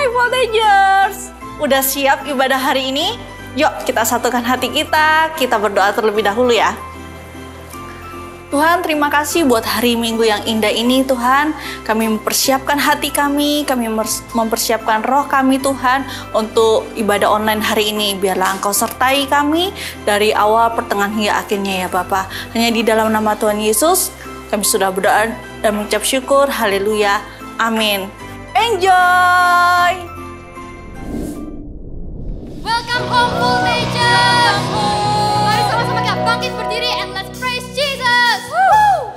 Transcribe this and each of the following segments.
Fivefold Angels. Udah siap ibadah hari ini? Yuk kita satukan hati kita berdoa terlebih dahulu ya. Tuhan, terima kasih buat hari Minggu yang indah ini Tuhan. Kami mempersiapkan hati kami mempersiapkan roh kami Tuhan untuk ibadah online hari ini. Biarlah Engkau sertai kami dari awal, pertengahan hingga akhirnya ya Bapa. Hanya di dalam nama Tuhan Yesus kami sudah berdoa dan mengucap syukur. Haleluya. Amin. Enjoy! Welcome home, Full Angels! Mari sama-sama kita bangkit berdiri and let's praise Jesus! Woo!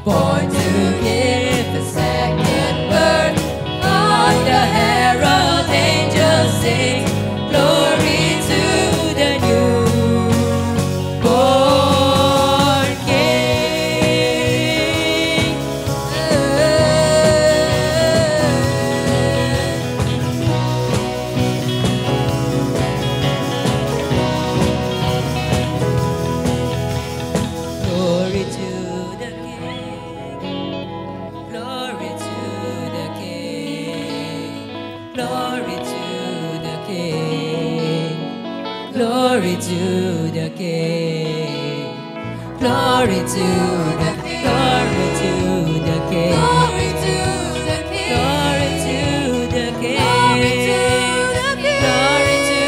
Born to give the second birth, on the herald angels sing, glory to the newborn King. Glory to the Glory to the King, glory to the King, glory to the King, glory to the King, glory to the King, glory to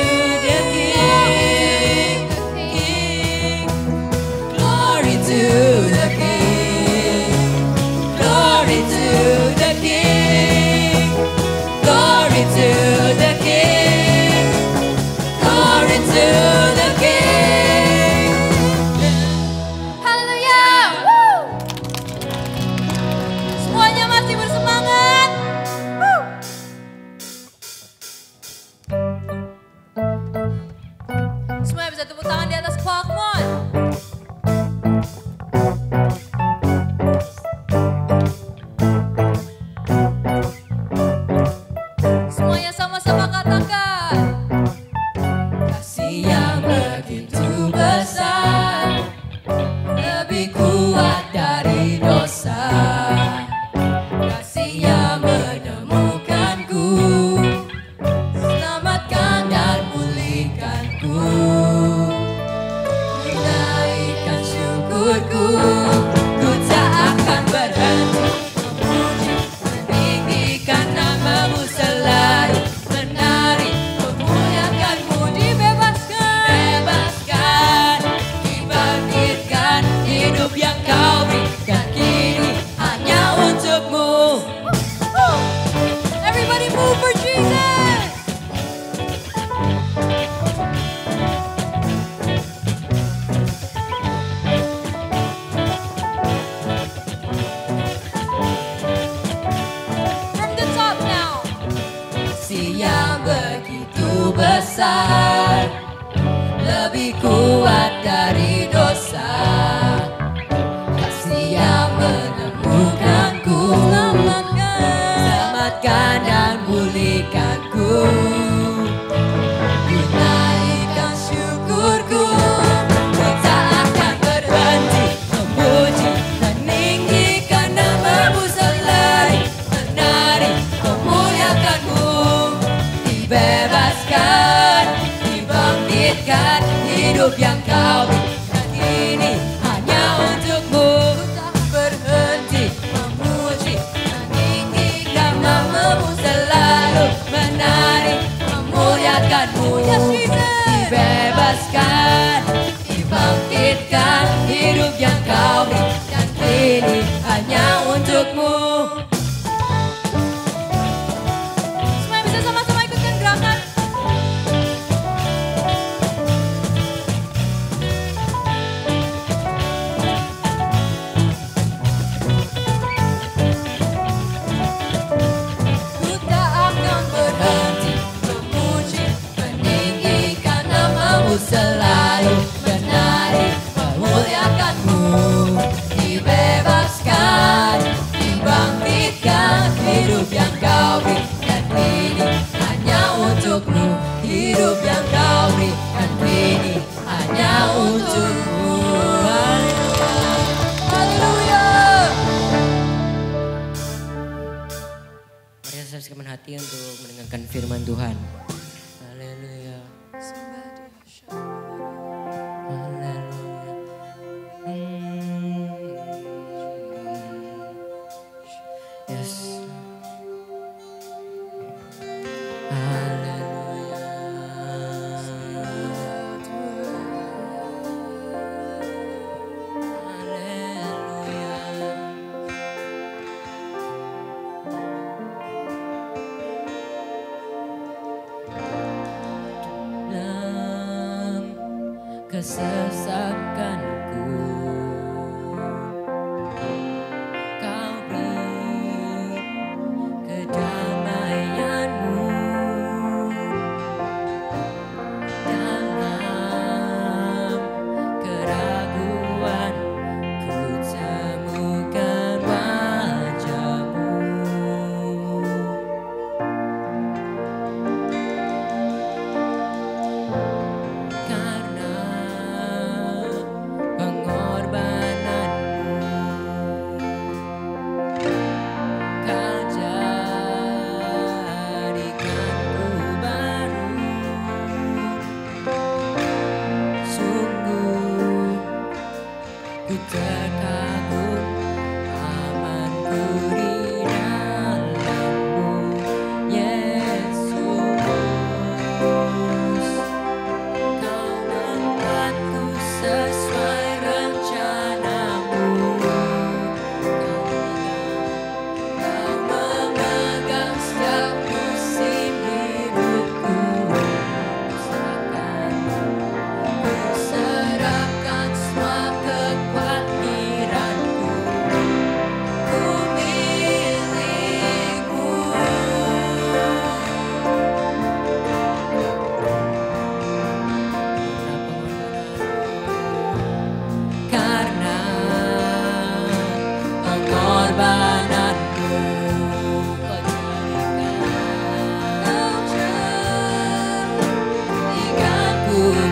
the King, glory to the King, glory to the King, glory to the King, glory to the King, glory to the King. Haleluya! Woo! Semuanya masih bersemangat? Woo! Semuanya bisa tepuk tangan di atas kepala, come on. Semuanya sama-sama katakan. Kasih yang begitu besar, lebih kuat dari dosa. Kasih yang menemukanku, selamatkan dan pulihkanku. Naikkan syukurku, ku tak akan berhenti memuji, meninggikan namamu selalu, menari, memuliakanmu, dibebaskan, dibangkitkan, hidup yang kau berikan kini hanya untukmu. Everybody move for Jesus! hati untuk mendengarkan firman Tuhan. Haleluya. Haleluya. Yes. Kesesakanku, Kau beri kedamaianmu dalam keraguan ku temukan wajah-Mu. Terkagum amanku di dalam-Mu, Yesus. Kau membuatku sesuai rencana-Mu. Kau memegang setiap musim hidupku. Ku serahkan semua kekhawatiranku, ku milik-Mu. Karena pengorbananmu, Kau jadikanku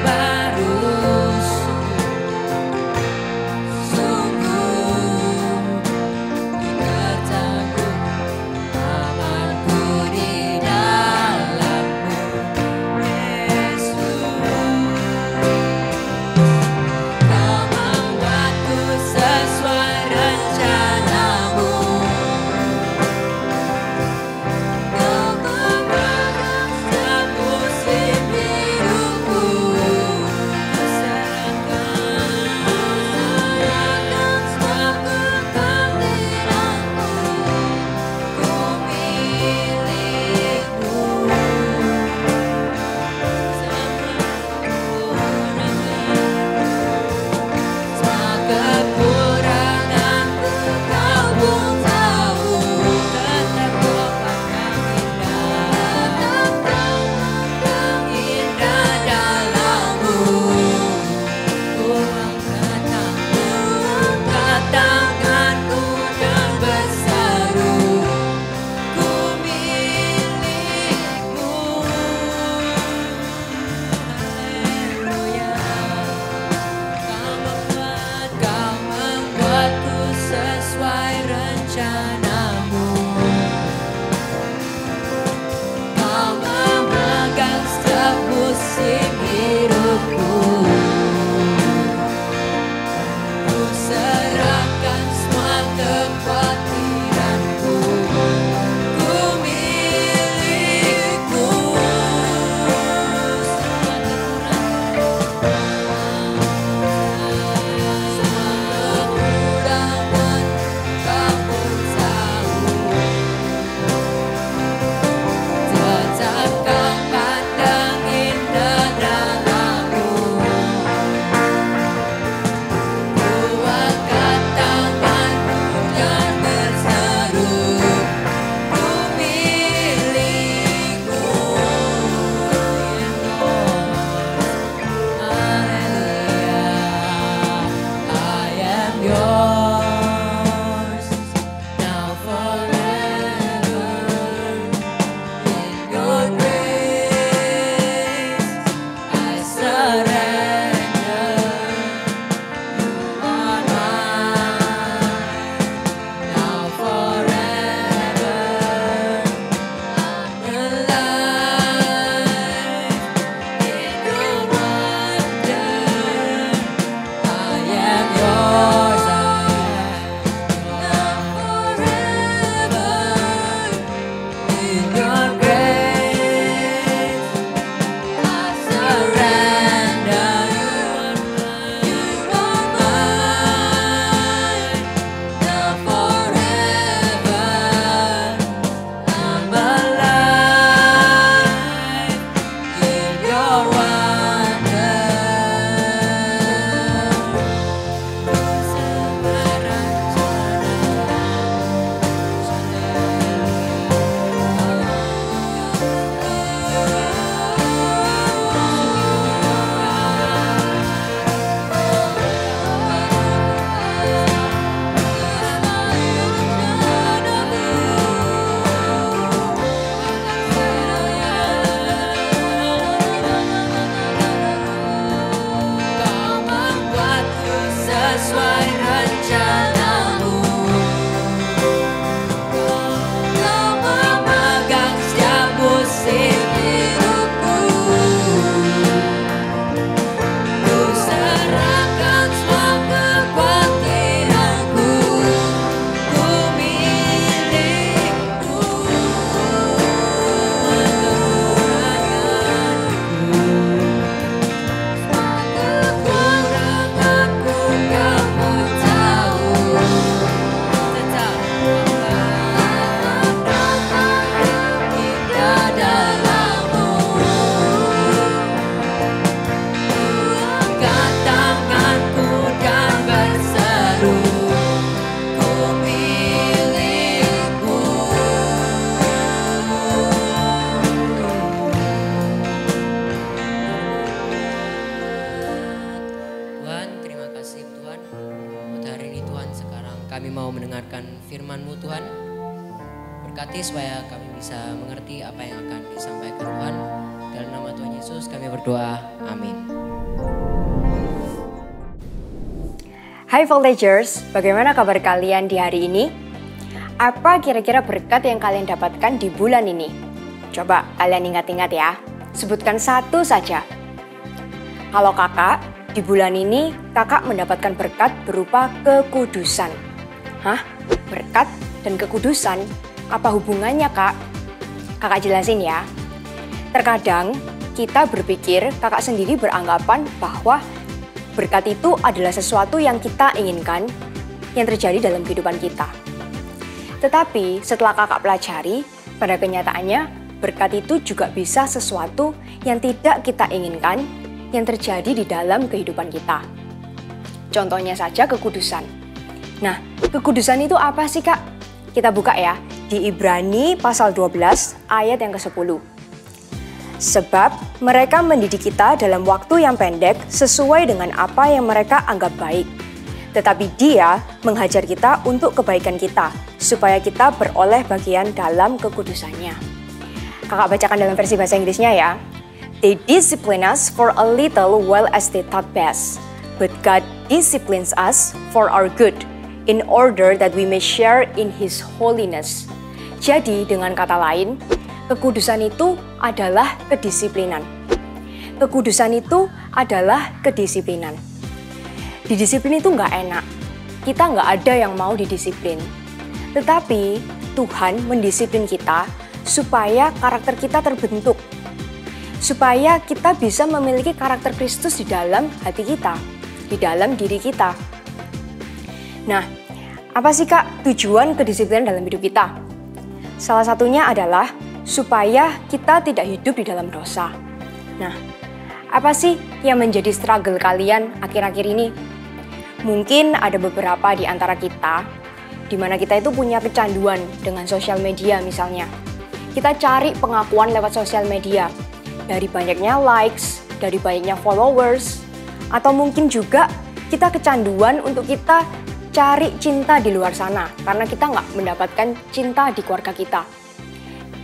baru. Kau pun sesuai rencanamu. Kau memegang setiap musim hidupku. Ku serahkan semua kekhawatiranku. Ku milikmu. Kekuranganku kamu tahu. Tetap indah dalammu. Angkat tanganku dan berseru, ku milikmu. Tuhan, terima kasih Tuhan. Buat hari ini Tuhan, sekarang kami mau mendengarkan firman-Mu Tuhan. Berkati supaya kami bisa mengerti apa yang akan disampaikan Tuhan. Dalam nama Tuhan Yesus kami berdoa, amin. Hai Voltagers, bagaimana kabar kalian di hari ini? Apa kira-kira berkat yang kalian dapatkan di bulan ini? Coba kalian ingat-ingat ya, sebutkan satu saja. Kalau kakak, di bulan ini kakak mendapatkan berkat berupa kekudusan. Hah? Berkat dan kekudusan? Apa hubungannya kak? Kakak jelasin ya. Terkadang kita berpikir, kakak sendiri beranggapan bahwa berkat itu adalah sesuatu yang kita inginkan, yang terjadi dalam kehidupan kita. Tetapi setelah kakak pelajari, pada kenyataannya berkat itu juga bisa sesuatu yang tidak kita inginkan, yang terjadi di dalam kehidupan kita. Contohnya saja kekudusan. Nah, kekudusan itu apa sih kak? Kita buka ya, di Ibrani pasal 12 ayat yang ke-10. Sebab mereka mendidik kita dalam waktu yang pendek sesuai dengan apa yang mereka anggap baik. Tetapi Dia menghajar kita untuk kebaikan kita, supaya kita beroleh bagian dalam kekudusannya. Kakak bacakan dalam versi bahasa Inggrisnya ya. They discipline us for a little while as they thought best. But God disciplines us for our good, in order that we may share in His holiness. Jadi dengan kata lain, kekudusan itu adalah kedisiplinan. Kekudusan itu adalah kedisiplinan. Didisiplin itu nggak enak. Kita nggak ada yang mau didisiplin. Tetapi Tuhan mendisiplin kita supaya karakter kita terbentuk. Supaya kita bisa memiliki karakter Kristus di dalam hati kita, di dalam diri kita. Nah, apa sih kak tujuan kedisiplinan dalam hidup kita? Salah satunya adalah supaya kita tidak hidup di dalam dosa. Nah, apa sih yang menjadi struggle kalian akhir-akhir ini? Mungkin ada beberapa di antara kita, di mana kita itu punya kecanduan dengan sosial media misalnya. Kita cari pengakuan lewat sosial media, dari banyaknya likes, dari banyaknya followers, atau mungkin juga kita kecanduan untuk kita cari cinta di luar sana, karena kita nggak mendapatkan cinta di keluarga kita.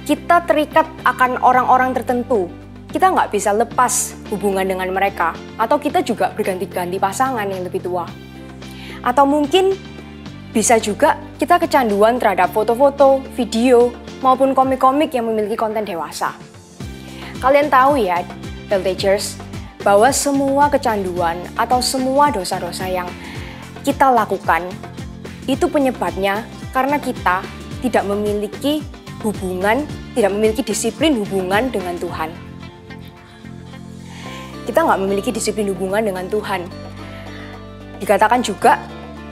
Kita terikat akan orang-orang tertentu, kita nggak bisa lepas hubungan dengan mereka, atau kita juga berganti-ganti pasangan yang lebih tua. Atau mungkin bisa juga kita kecanduan terhadap foto-foto, video, maupun komik-komik yang memiliki konten dewasa. Kalian tahu ya, Voltagers, bahwa semua kecanduan atau semua dosa-dosa yang kita lakukan, itu penyebabnya karena kita tidak memiliki hubungan, tidak memiliki disiplin hubungan dengan Tuhan. Kita nggak memiliki disiplin hubungan dengan Tuhan. Dikatakan juga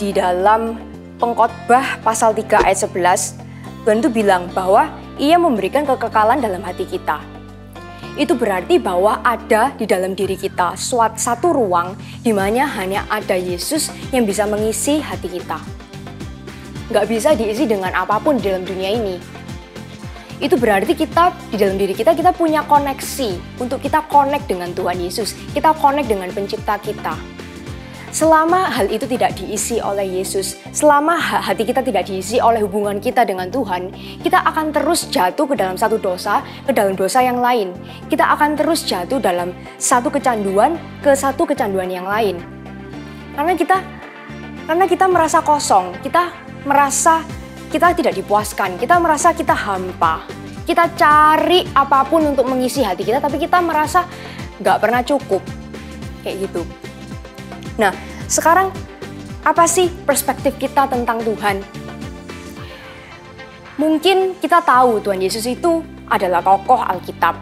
di dalam Pengkhotbah pasal 3 ayat 11, Tuhan itu bilang bahwa Ia memberikan kekekalan dalam hati kita. Itu berarti bahwa ada di dalam diri kita satu ruang di mana hanya ada Yesus yang bisa mengisi hati kita. Nggak bisa diisi dengan apapun di dalam dunia ini. Itu berarti kita di dalam diri kita punya koneksi untuk kita connect dengan Tuhan Yesus. Kita connect dengan pencipta kita. Selama hal itu tidak diisi oleh Yesus, selama hati kita tidak diisi oleh hubungan kita dengan Tuhan, kita akan terus jatuh ke dalam satu dosa, ke dalam dosa yang lain. Kita akan terus jatuh dalam satu kecanduan ke satu kecanduan yang lain. Karena kita Karena kita merasa kosong, kita merasa kita tidak dipuaskan, kita merasa kita hampa. Kita cari apapun untuk mengisi hati kita, tapi kita merasa nggak pernah cukup. Kayak gitu. Nah, sekarang apa sih perspektif kita tentang Tuhan? Mungkin kita tahu Tuhan Yesus itu adalah tokoh Alkitab.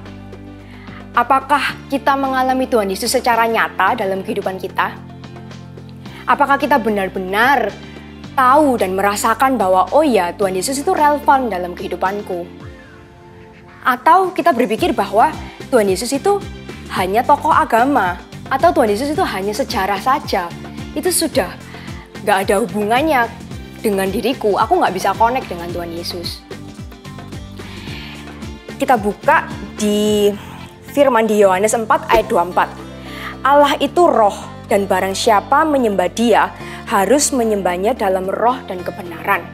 Apakah kita mengalami Tuhan Yesus secara nyata dalam kehidupan kita? Apakah kita benar-benar tahu dan merasakan bahwa oh ya, Tuhan Yesus itu relevan dalam kehidupanku? Atau kita berpikir bahwa Tuhan Yesus itu hanya tokoh agama, atau Tuhan Yesus itu hanya sejarah saja. Itu sudah gak ada hubungannya dengan diriku, aku gak bisa connect dengan Tuhan Yesus. Kita buka di firman di Yohanes 4 ayat 24. Allah itu roh, dan barang siapa menyembah Dia harus menyembahnya dalam roh dan kebenaran.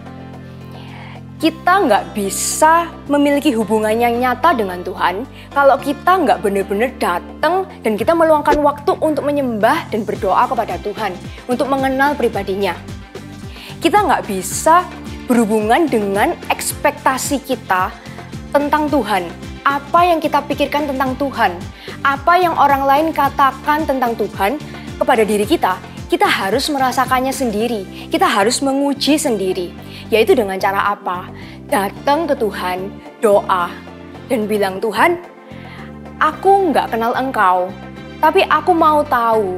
Kita nggak bisa memiliki hubungan yang nyata dengan Tuhan kalau kita nggak benar-benar datang dan kita meluangkan waktu untuk menyembah dan berdoa kepada Tuhan, untuk mengenal pribadinya. Kita nggak bisa berhubungan dengan ekspektasi kita tentang Tuhan. Apa yang kita pikirkan tentang Tuhan, apa yang orang lain katakan tentang Tuhan kepada diri kita, kita harus merasakannya sendiri, kita harus menguji sendiri. Yaitu dengan cara apa? Datang ke Tuhan, doa, dan bilang, Tuhan, aku nggak kenal Engkau, tapi aku mau tahu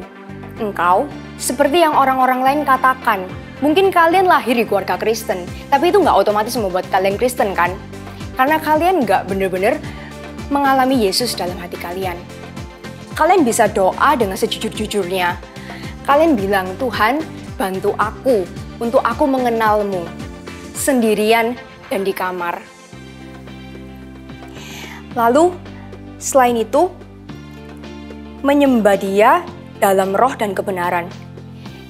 Engkau seperti yang orang-orang lain katakan. Mungkin kalian lahir di keluarga Kristen, tapi itu nggak otomatis membuat kalian Kristen kan? Karena kalian nggak benar-benar mengalami Yesus dalam hati kalian. Kalian bisa doa dengan sejujur-jujurnya. Kalian bilang, Tuhan, bantu aku untuk aku mengenalmu sendirian dan di kamar. Lalu, selain itu, menyembah Dia dalam roh dan kebenaran.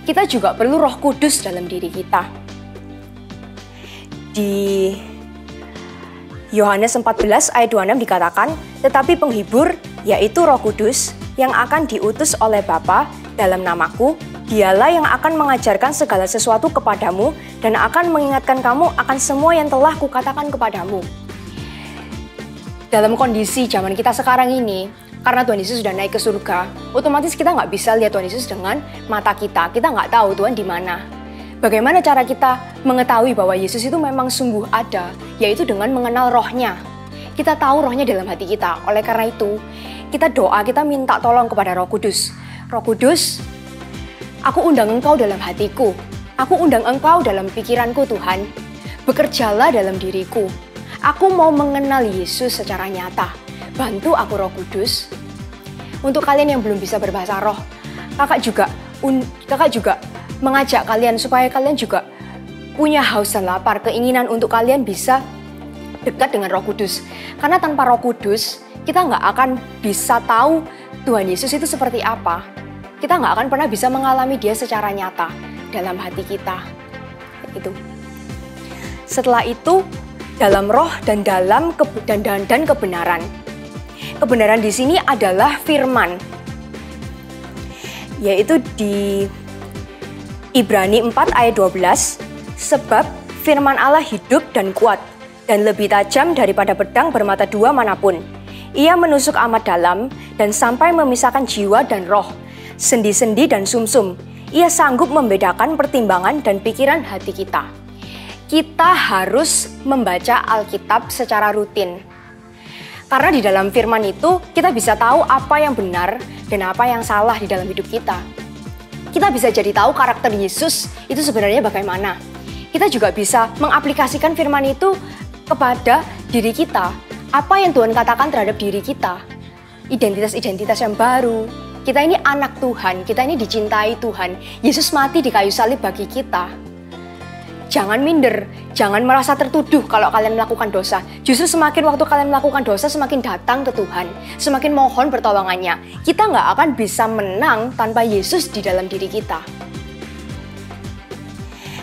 Kita juga perlu Roh Kudus dalam diri kita. Di Yohanes 14 ayat 26 dikatakan, tetapi penghibur, yaitu Roh Kudus, yang akan diutus oleh Bapa dalam namaku, Dialah yang akan mengajarkan segala sesuatu kepadamu dan akan mengingatkan kamu akan semua yang telah kukatakan kepadamu. Dalam kondisi zaman kita sekarang ini, karena Tuhan Yesus sudah naik ke surga, otomatis kita nggak bisa lihat Tuhan Yesus dengan mata kita. Kita nggak tahu Tuhan di mana. Bagaimana cara kita mengetahui bahwa Yesus itu memang sungguh ada, yaitu dengan mengenal rohnya. Kita tahu rohnya dalam hati kita. Oleh karena itu, kita doa, kita minta tolong kepada Roh Kudus. Roh Kudus, aku undang Engkau dalam hatiku. Aku undang Engkau dalam pikiranku, Tuhan. Bekerjalah dalam diriku. Aku mau mengenal Yesus secara nyata. Bantu aku, Roh Kudus. Untuk kalian yang belum bisa berbahasa roh, kakak juga mengajak kalian supaya kalian juga punya haus dan lapar, keinginan untuk kalian bisa dekat dengan Roh Kudus. Karena tanpa Roh Kudus, kita nggak akan bisa tahu Tuhan Yesus itu seperti apa. Kita nggak akan pernah bisa mengalami Dia secara nyata dalam hati kita. Itu. Setelah itu, dalam roh dan dalam kebenaran. Kebenaran di sini adalah firman, yaitu di Ibrani 4 ayat 12, sebab firman Allah hidup dan kuat, dan lebih tajam daripada pedang bermata dua manapun. Ia menusuk amat dalam dan sampai memisahkan jiwa dan roh, sendi-sendi dan sumsum. Ia sanggup membedakan pertimbangan dan pikiran hati kita. Kita harus membaca Alkitab secara rutin. Karena di dalam firman itu kita bisa tahu apa yang benar dan apa yang salah di dalam hidup kita. Kita bisa jadi tahu karakter Yesus itu sebenarnya bagaimana. Kita juga bisa mengaplikasikan firman itu kepada diri kita. Apa yang Tuhan katakan terhadap diri kita. Identitas-identitas yang baru. Kita ini anak Tuhan, kita ini dicintai Tuhan. Yesus mati di kayu salib bagi kita. Jangan minder, jangan merasa tertuduh kalau kalian melakukan dosa. Justru semakin waktu kalian melakukan dosa, semakin datang ke Tuhan, semakin mohon pertolongannya. Kita nggak akan bisa menang tanpa Yesus di dalam diri kita.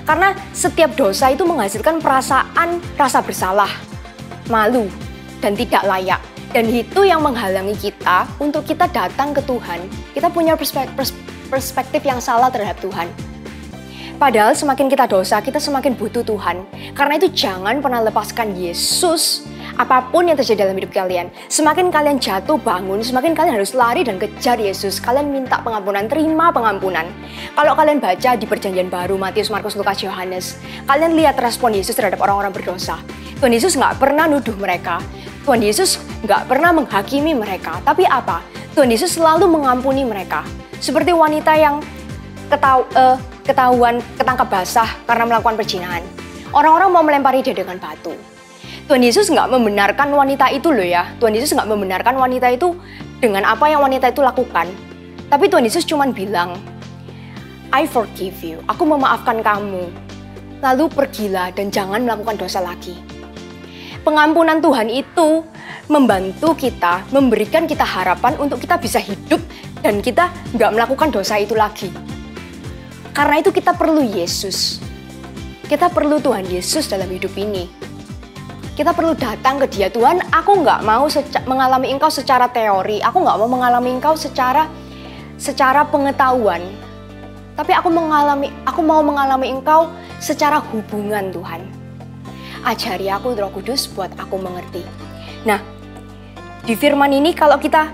Karena setiap dosa itu menghasilkan perasaan rasa bersalah, malu, dan tidak layak. Dan itu yang menghalangi kita untuk kita datang ke Tuhan. Kita punya perspektif yang salah terhadap Tuhan. Padahal semakin kita dosa, kita semakin butuh Tuhan. Karena itu jangan pernah lepaskan Yesus. Apapun yang terjadi dalam hidup kalian, semakin kalian jatuh bangun, semakin kalian harus lari dan kejar Yesus. Kalian minta pengampunan, terima pengampunan. Kalau kalian baca di Perjanjian Baru, Matius, Markus, Lukas, Yohanes, kalian lihat respon Yesus terhadap orang-orang berdosa. Tuhan Yesus nggak pernah nuduh mereka. Tuhan Yesus nggak pernah menghakimi mereka. Tapi apa? Tuhan Yesus selalu mengampuni mereka. Seperti wanita yang ketahuan ketangkap basah karena melakukan perzinahan. Orang-orang mau melempari dia dengan batu. Tuhan Yesus nggak membenarkan wanita itu loh ya. Tuhan Yesus nggak membenarkan wanita itu dengan apa yang wanita itu lakukan. Tapi Tuhan Yesus cuma bilang, I forgive you, aku memaafkan kamu. Lalu pergilah dan jangan melakukan dosa lagi. Pengampunan Tuhan itu membantu kita, memberikan kita harapan untuk kita bisa hidup dan kita nggak melakukan dosa itu lagi. Karena itu kita perlu Yesus. Kita perlu Tuhan Yesus dalam hidup ini. Kita perlu datang ke Dia. Tuhan, aku nggak mau mengalami Engkau secara teori. Aku nggak mau mengalami Engkau secara pengetahuan. Tapi aku mau mengalami Engkau secara hubungan, Tuhan. Ajari aku, Roh Kudus, buat aku mengerti. Nah, di firman ini kalau kita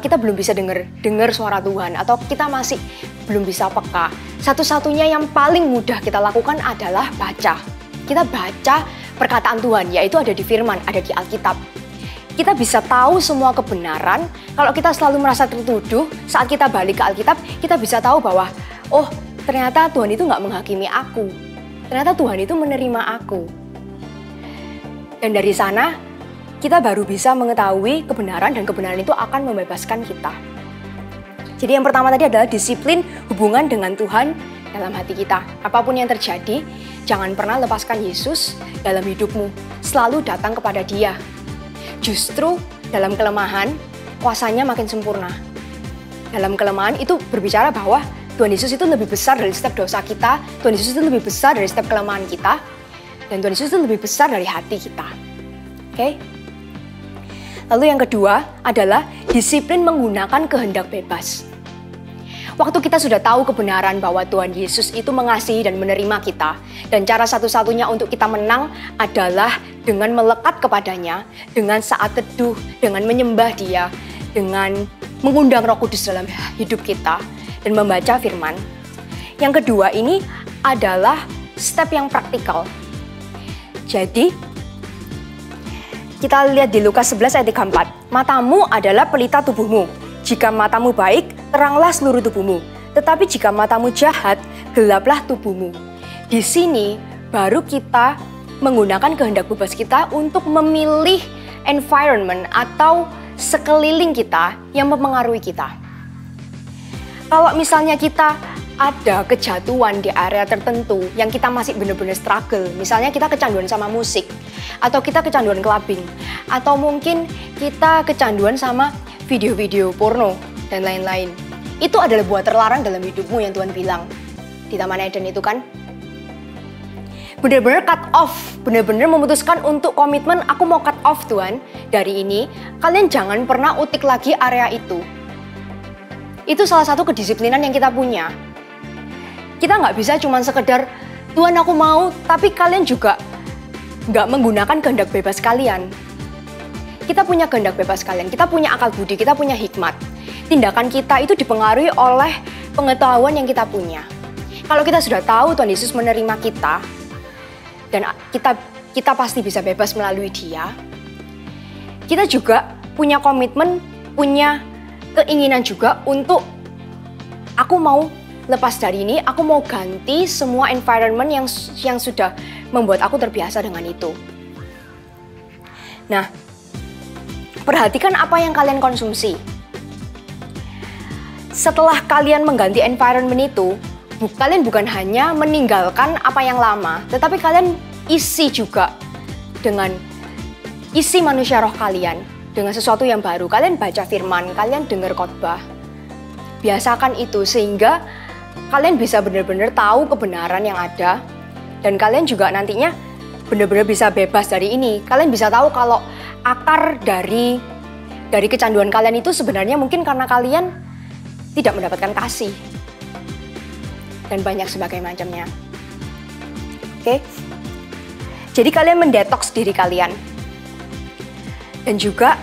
kita belum bisa dengar suara Tuhan, atau kita masih belum bisa peka, satu-satunya yang paling mudah kita lakukan adalah baca. Kita baca perkataan Tuhan, yaitu ada di firman, ada di Alkitab. Kita bisa tahu semua kebenaran. Kalau kita selalu merasa tertuduh, saat kita balik ke Alkitab, kita bisa tahu bahwa, oh ternyata Tuhan itu nggak menghakimi aku. Ternyata Tuhan itu menerima aku. Dan dari sana, kita baru bisa mengetahui kebenaran, dan kebenaran itu akan membebaskan kita. Jadi yang pertama tadi adalah disiplin hubungan dengan Tuhan dalam hati kita. Apapun yang terjadi, jangan pernah lepaskan Yesus dalam hidupmu. Selalu datang kepada Dia. Justru dalam kelemahan, kuasanya makin sempurna. Dalam kelemahan itu berbicara bahwa Tuhan Yesus itu lebih besar dari setiap dosa kita. Tuhan Yesus itu lebih besar dari setiap kelemahan kita. Dan Tuhan Yesus itu lebih besar dari hati kita. Oke? Lalu yang kedua adalah disiplin menggunakan kehendak bebas. Waktu kita sudah tahu kebenaran bahwa Tuhan Yesus itu mengasihi dan menerima kita, dan cara satu-satunya untuk kita menang adalah dengan melekat kepadanya, dengan saat teduh, dengan menyembah Dia, dengan mengundang Roh Kudus dalam hidup kita, dan membaca firman. Yang kedua ini adalah step yang praktikal. Jadi, kita lihat di Lukas 11 ayat 34. Matamu adalah pelita tubuhmu. Jika matamu baik, teranglah seluruh tubuhmu. Tetapi jika matamu jahat, gelaplah tubuhmu. Di sini baru kita menggunakan kehendak bebas kita untuk memilih environment atau sekeliling kita yang mempengaruhi kita. Kalau misalnya kita ada kejatuhan di area tertentu yang kita masih benar-benar struggle, misalnya kita kecanduan sama musik, atau kita kecanduan clubbing, atau mungkin kita kecanduan sama video-video porno, dan lain-lain. Itu adalah buah terlarang dalam hidupmu yang Tuhan bilang di Taman Eden itu kan. Benar-benar cut off, benar-benar memutuskan untuk komitmen, aku mau cut off Tuhan dari ini. Kalian jangan pernah utik lagi area itu. Itu salah satu kedisiplinan yang kita punya. Kita nggak bisa cuma sekedar, Tuhan aku mau, tapi kalian juga nggak menggunakan kehendak bebas kalian. Kita punya kehendak bebas kalian, kita punya akal budi, kita punya hikmat. Tindakan kita itu dipengaruhi oleh pengetahuan yang kita punya. Kalau kita sudah tahu Tuhan Yesus menerima kita, dan kita pasti bisa bebas melalui Dia, kita juga punya komitmen, punya keinginan juga untuk aku mau lepas dari ini, aku mau ganti semua environment yang sudah membuat aku terbiasa dengan itu. Nah, perhatikan apa yang kalian konsumsi. Setelah kalian mengganti environment itu, kalian bukan hanya meninggalkan apa yang lama, tetapi kalian isi juga dengan isi manusia roh kalian dengan sesuatu yang baru. Kalian baca firman, kalian dengar khotbah. Biasakan itu sehingga kalian bisa benar-benar tahu kebenaran yang ada, dan kalian juga nantinya benar-benar bisa bebas dari ini. Kalian bisa tahu kalau akar dari kecanduan kalian itu sebenarnya mungkin karena kalian tidak mendapatkan kasih. dan banyak sebagai macamnya. Oke? Jadi kalian mendetoks diri kalian. Dan juga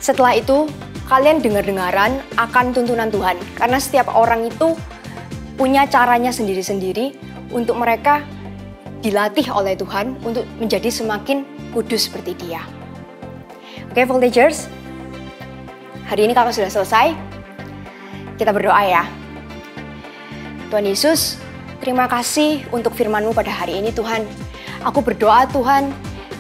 setelah itu kalian dengar-dengaran akan tuntunan Tuhan. Karena setiap orang itu punya caranya sendiri-sendiri untuk mereka dilatih oleh Tuhan untuk menjadi semakin kudus seperti Dia. Oke, Voltagers, hari ini kakak sudah selesai. Kita berdoa ya. Tuhan Yesus, terima kasih untuk firman-Mu pada hari ini Tuhan. Aku berdoa Tuhan,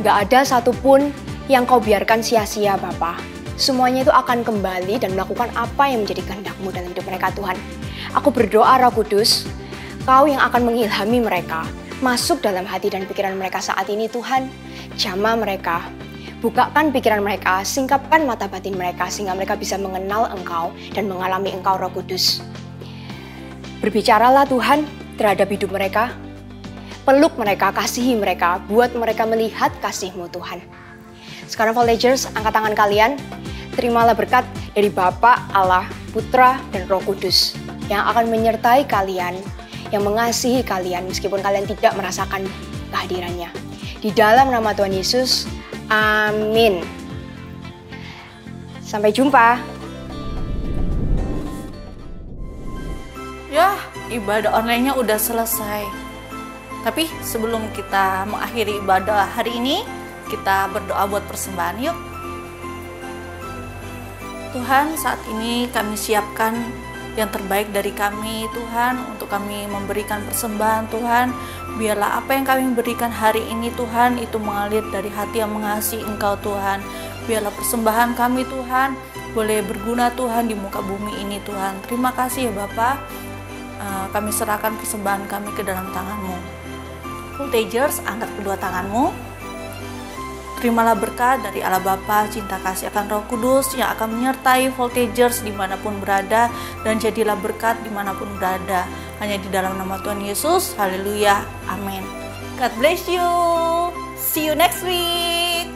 gak ada satupun yang Kau biarkan sia-sia Bapa. Semuanya itu akan kembali dan melakukan apa yang menjadi kehendak-Mu dalam hidup mereka Tuhan. Aku berdoa Roh Kudus, Kau yang akan mengilhami mereka, masuk dalam hati dan pikiran mereka saat ini Tuhan. Jamah mereka, bukakan pikiran mereka, singkapkan mata batin mereka sehingga mereka bisa mengenal Engkau dan mengalami Engkau Roh Kudus. Berbicaralah Tuhan terhadap hidup mereka, peluk mereka, kasihi mereka, buat mereka melihat kasih-Mu Tuhan. Sekarang Voltagers, angkat tangan kalian, terimalah berkat dari Bapa, Allah, Putra, dan Roh Kudus yang akan menyertai kalian, yang mengasihi kalian meskipun kalian tidak merasakan kehadirannya. Di dalam nama Tuhan Yesus, amin. Sampai jumpa. Ya, ibadah online-nya udah selesai. Tapi sebelum kita mengakhiri ibadah hari ini, kita berdoa buat persembahan yuk. Tuhan, saat ini kami siapkan yang terbaik dari kami Tuhan, untuk kami memberikan persembahan Tuhan. Biarlah apa yang kami berikan hari ini Tuhan, itu mengalir dari hati yang mengasihi Engkau Tuhan. Biarlah persembahan kami Tuhan boleh berguna Tuhan di muka bumi ini Tuhan. Terima kasih ya Bapa. Kami serahkan persembahan kami ke dalam tangan-Mu. Voltagers, angkat kedua tangan-Mu. Terimalah berkat dari Allah Bapa, cinta kasih akan Roh Kudus yang akan menyertai Voltagers dimanapun berada, dan jadilah berkat dimanapun berada. Hanya di dalam nama Tuhan Yesus, haleluya, amin. God bless you, see you next week.